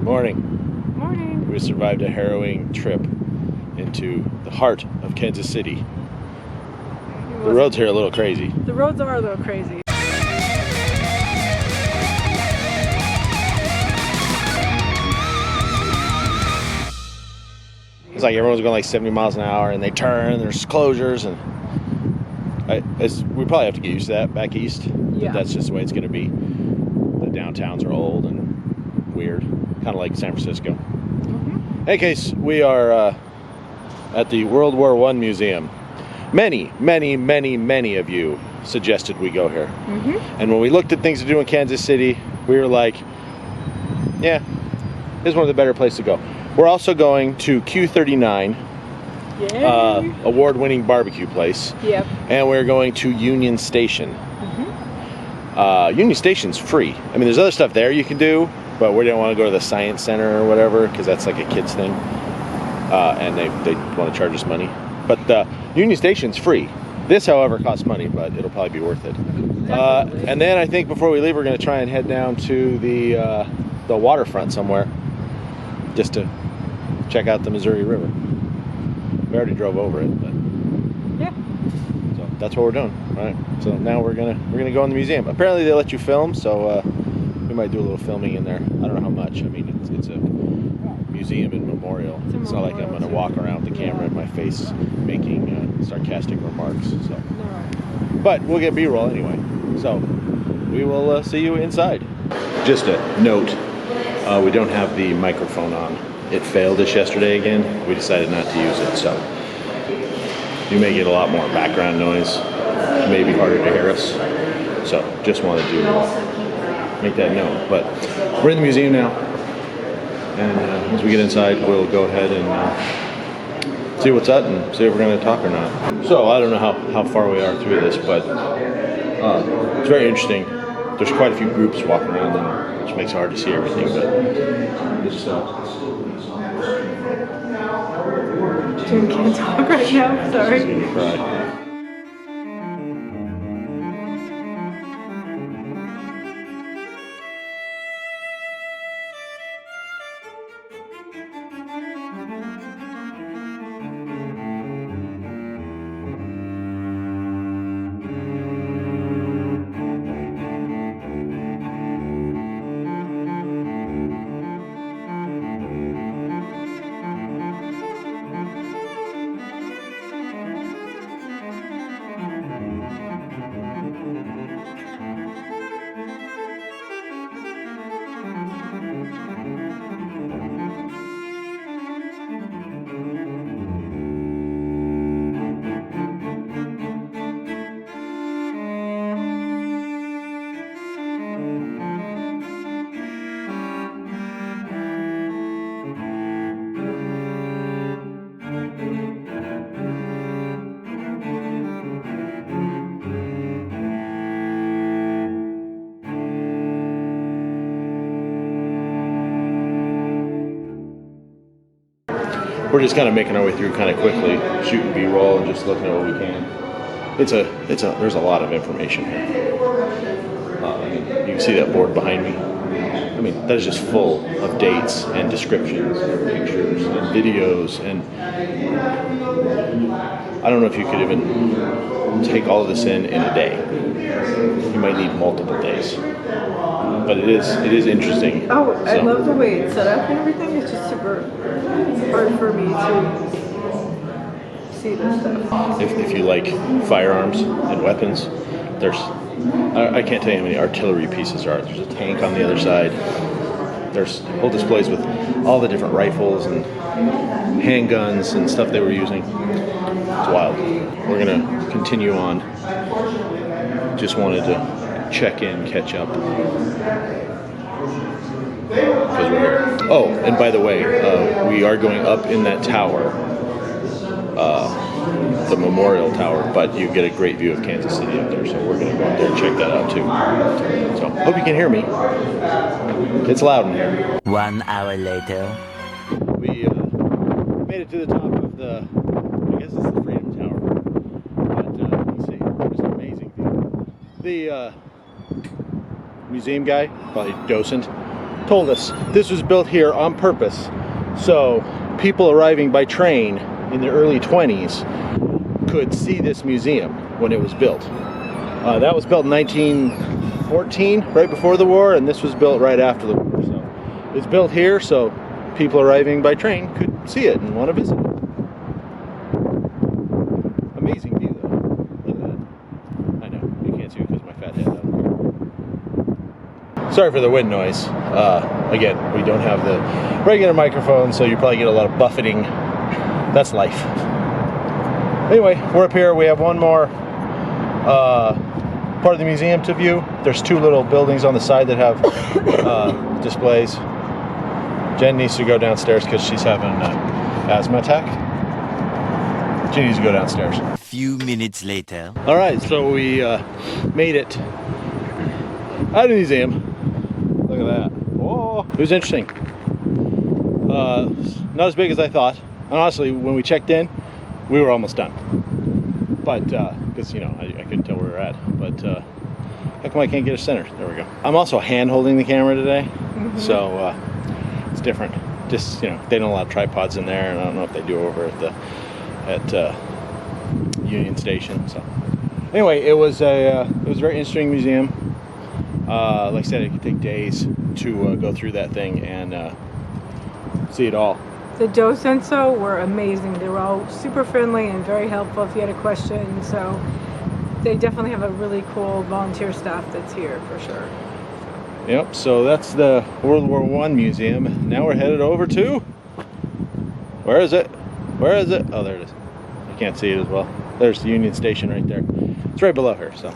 Morning. Morning. We survived a harrowing trip into the heart of Kansas City. The roads here are a little crazy. The roads are a little crazy. It's like everyone's going like 70 miles an hour and they turn and there's closures and we probably have to get used to that back east. Yeah. That's just the way it's going to be. The downtowns are old and weird, kind of like San Francisco. In any case, we are at the World War I Museum. Many of you suggested we go here. And when we looked at things to do in Kansas City, we were like, yeah, this is one of the better places to go. We're also going to Q39, award-winning barbecue place. Yep. And we're going to Union Station. Union Station's free. I mean, there's other stuff there you can do, but we didn't want to go to the Science Center or whatever, because that's like a kid's thing. And they want to charge us money. But the Union Station's free. This, however, costs money, but it'll probably be worth it. And then I think before we leave, we're going to try and head down to the waterfront somewhere, just to check out the Missouri River. We already drove over it, but yeah. So that's what we're doing. All right. So now we're gonna go in the museum. Apparently they let you film, so we might do a little filming in there. I don't know how much. I mean, it's a museum and memorial. It's not like I'm gonna walk around with the camera in my face making sarcastic remarks. So, No. but we'll get B-roll anyway. So we will see you inside. Just a note: we don't have the microphone on. It failed us yesterday again. We decided not to use it, so you may get a lot more background noise. It may be harder to hear us. So just wanted to make that note. But we're in the museum now, and as we get inside, we'll go ahead and see what's up and see if we're going to talk or not. So I don't know how far we are through this, but it's very interesting. There's quite a few groups walking around, which makes it hard to see everything, but it's Jim can't talk right now, sorry. right. We're just kind of making our way through kind of quickly, shooting B-roll and just looking at what we can. There's a lot of information here. I mean, you can see that board behind me. I mean, that is just full of dates and descriptions and pictures and videos, and I don't know if you could even take all of this in a day. You might need multiple days. But it is interesting. Oh, I love the way it's set up and everything. It's just super hard for me to see this stuff. If you like firearms and weapons, I can't tell you how many artillery pieces there are. There's a tank on the other side. There's whole displays with all the different rifles and handguns and stuff they were using. It's wild. We're gonna continue on. Just wanted to check in, catch up. Because we're here. Oh, and by the way, we are going up in that tower, the memorial tower, but you get a great view of Kansas City up there, so we're going to go up there and check that out too. So, hope you can hear me. It's loud in here. 1 hour later. We made it to the top of the, I guess it's the Freedom Tower. But, let's see, there's an amazing view. The museum guy, probably docent, told us this was built here on purpose. So people arriving by train in the early 20s could see this museum when it was built. That was built in 1914, right before the war, and this was built right after the war. So it's built here so people arriving by train could see it and want to visit it. Amazing view though. Look at that. I know, you can't see it because of my fat head. Sorry for the wind noise. Again, we don't have the regular microphone, so you probably get a lot of buffeting. That's life. Anyway, we're up here. We have one more part of the museum to view. There's two little buildings on the side that have displays. Jen needs to go downstairs because she's having an asthma attack. She needs to go downstairs. A few minutes later. All right, so we made it out of the museum. Look at that. Whoa. It was interesting. Not as big as I thought. And honestly, when we checked in, we were almost done. But, because, you know, I couldn't tell where we were at. But, how come I can't get a center? There we go. I'm also hand holding the camera today. So, it's different. Just, you know, they don't allow tripods in there. And I don't know if they do over at Union Station. So, anyway, it was a very interesting museum. Like I said, it could take days to go through that thing and see it all. The docents were amazing. They were all super friendly and very helpful if you had a question. So they definitely have a really cool volunteer staff that's here for sure. Yep, so that's the World War I museum. Now we're headed over to, where is it? Where is it? Oh, there it is. You can't see it as well. There's the Union Station right there. It's right below her. So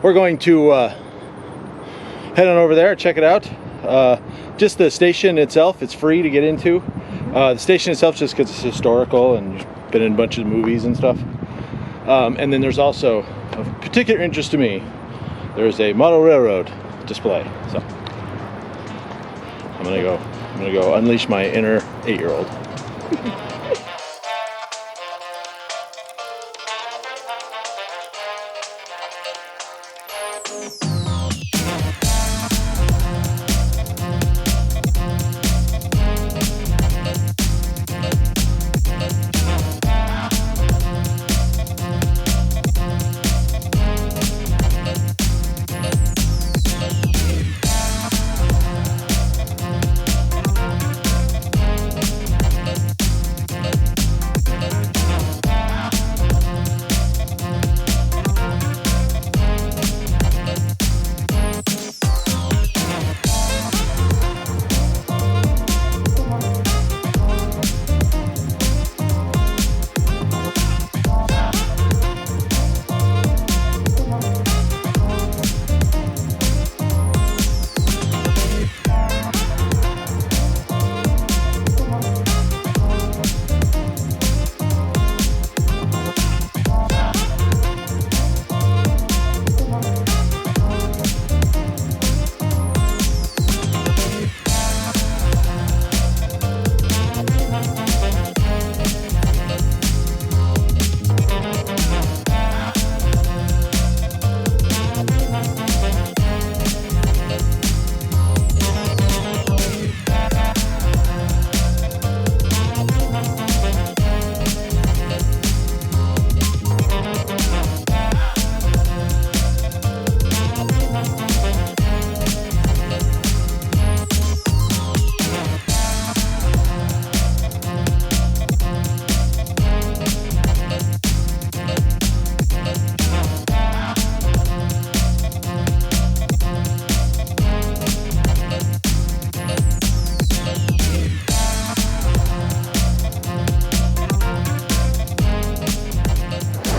we're going to head on over there, check it out. Just the station itself, it's free to get into. The station itself, just because it's historical and been in a bunch of movies and stuff. And then there's also, of particular interest to me, there's a model railroad display. So I'm gonna go unleash my inner 8-year-old.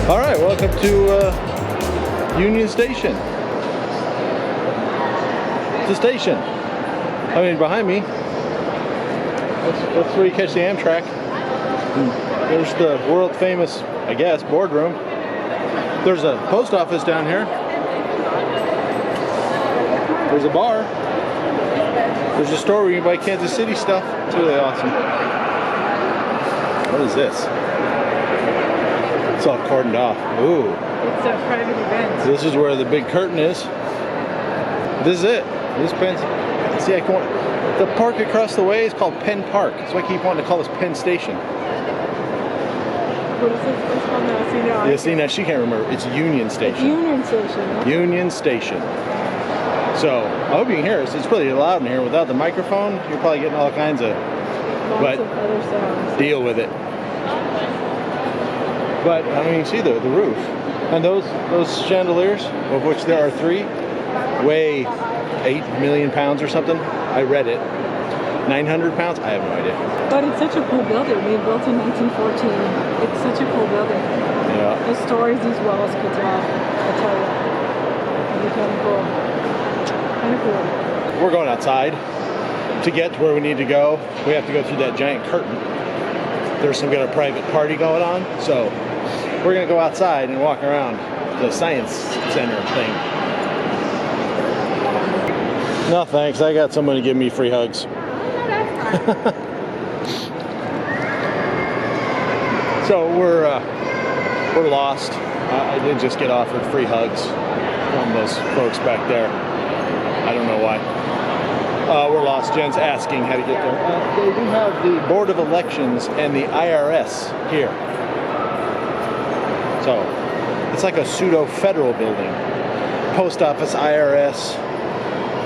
All right, welcome to Union Station. It's a station. I mean, behind me, that's where you catch the Amtrak. And there's the world famous, I guess, boardroom. There's a post office down here. There's a bar. There's a store where you can buy Kansas City stuff. It's really awesome. What is this? It's all cordoned off. Ooh. It's a private event. This is where the big curtain is. This is it. This fancy. See, I The park across the way is called Penn Park. So I keep wanting to call this Penn Station. What is this? It's called now. See, now Yeah, see, now she can't remember. It's Union Station. Union Station. Yeah. Union Station. So I hope you can hear us. It's pretty loud in here. Without the microphone, you're probably getting all kinds of. Lots of other sounds. Deal with it. But I mean, you see the roof, and those chandeliers, of which there are 3, weigh 8 million pounds or something. I read it. 900 pounds? I have no idea. But it's such a cool building. I mean, built in 1914. It's such a cool building. Yeah. The stories these wells could tell, I tell you. It'd be kind of cool. Kind of cool. We're going outside to get to where we need to go. We have to go through that giant curtain. There's some kind of private party going on, so we're gonna go outside and walk around the science center thing. No thanks, I got someone to give me free hugs. So we're lost. I did just get offered free hugs from those folks back there. I don't know why. We're lost. Jen's asking how to get there. They do have the Board of Elections and the IRS here. So it's like a pseudo-federal building. Post office, IRS.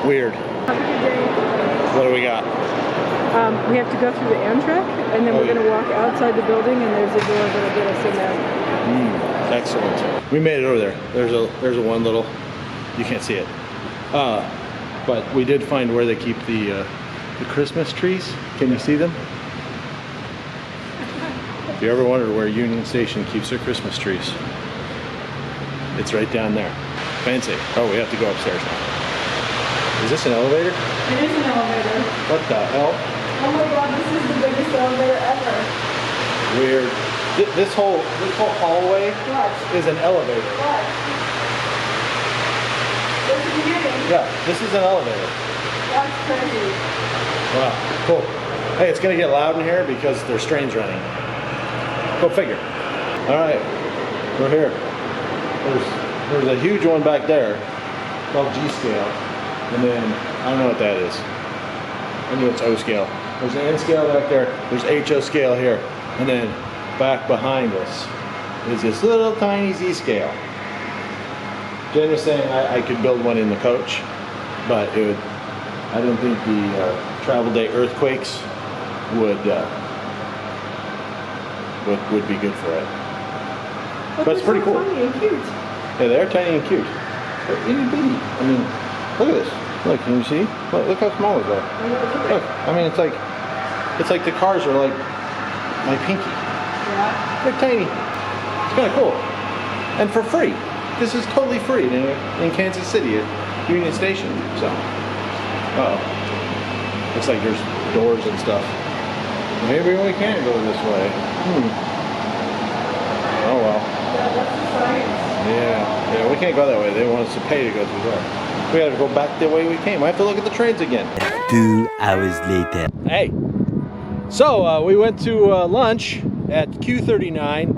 Weird. Have a good day. What do we got? We have to go through the Amtrak, and then we're going to walk outside the building, and there's a door that'll get us in there. Excellent. We made it over there. There's a one little. You can't see it. But we did find where they keep the Christmas trees. Can you see them? If you ever wondered where Union Station keeps their Christmas trees, it's right down there. Fancy. Oh, we have to go upstairs now. Is this an elevator? It is an elevator. What the hell? Oh my god, this is the biggest elevator ever. Weird. This whole hallway What? is an elevator. What? What's the beginning? Yeah, this is an elevator. That's crazy. Wow, cool. Hey, it's gonna get loud in here because there's trains running. Go figure. All right, we're here. There's a huge one back there called G scale, and then I don't know what that is. I knew it's O scale. There's an N scale back there. There's HO scale here, and then back behind us is this little tiny Z scale. Jen was saying I could build one in the coach, but it would. I don't think the travel day earthquakes would be good for it. But it's pretty cool. Tiny and cute. Yeah, they're tiny and cute. They're itty bitty. I mean, look at this. Look, can you see? Look how small they are. Look, I mean, it's like the cars are like my pinky. Yeah. They're tiny. It's kind of cool. And for free. This is totally free in Kansas City at Union Station. So, looks like there's doors and stuff. Maybe we can't go this way. Oh well. Yeah, we can't go that way. They want us to pay to go through there. We gotta go back the way we came. I have to look at the trains again. 2 hours later. Hey, so we went to lunch at Q39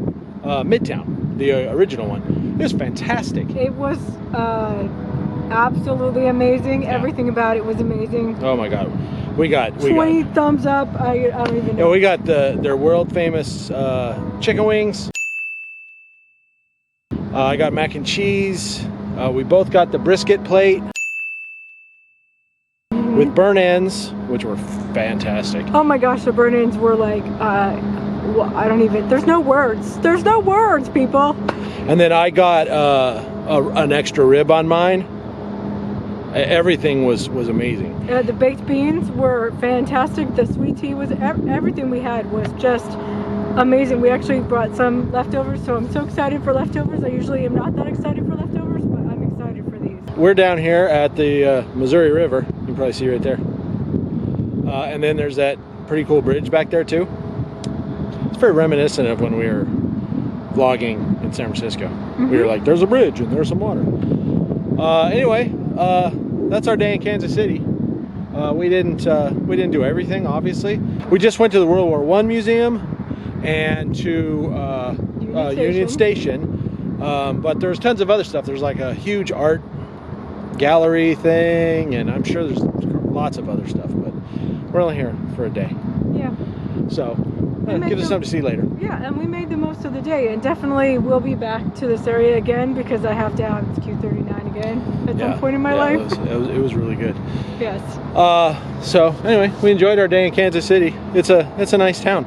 Midtown, the original one. It was fantastic. It was absolutely amazing. Yeah. Everything about it was amazing. Oh my God, we got 20 thumbs up. I don't even know. Yeah, we got their world famous chicken wings. I got mac and cheese. We both got the brisket plate with burn ends, which were fantastic. Oh my gosh, the burn-ins were like, I don't even, there's no words. There's no words, people. And then I got an extra rib on mine. Everything was amazing. The baked beans were fantastic. The sweet tea was, everything we had was just amazing. We actually brought some leftovers, so I'm so excited for leftovers. I usually am not that excited for leftovers, but I'm excited for these. We're down here at the Missouri River. You can probably see right there. And then there's that pretty cool bridge back there too. It's very reminiscent of when we were vlogging in San Francisco. We were like, there's a bridge and there's some water. Anyway, that's our day in Kansas City. We didn't do everything, obviously. We just went to the World War I Museum and to Union Station. But there's tons of other stuff. There's like a huge art gallery thing, and I'm sure there's lots of other stuff. But we're only here for a day. Yeah. So, made gives us the- something to see later. Yeah, and we made the most of the day, and definitely we'll be back to this area again because I have to have Q39 again at some point in my life. It was really good. Yes. So anyway, we enjoyed our day in Kansas City. It's a nice town.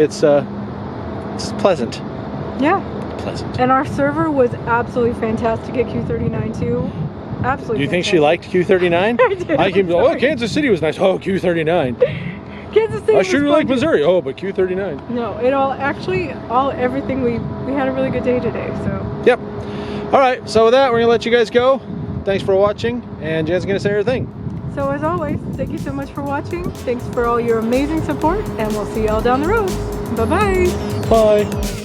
It's pleasant. Yeah. Pleasant. And our server was absolutely fantastic at Q39 too. Absolutely. Do you think she liked Q39? I did. I came. Oh, Kansas City was nice. Oh, Q39. Kansas City. I sure was like fun, too. Missouri. Oh, but Q39. No, it all actually everything we had a really good day today. So. Yep. All right. So with that, we're gonna let you guys go. Thanks for watching, and Jen's gonna say her thing. So as always, thank you so much for watching. Thanks for all your amazing support, and we'll see y'all down the road. Bye-bye. Bye.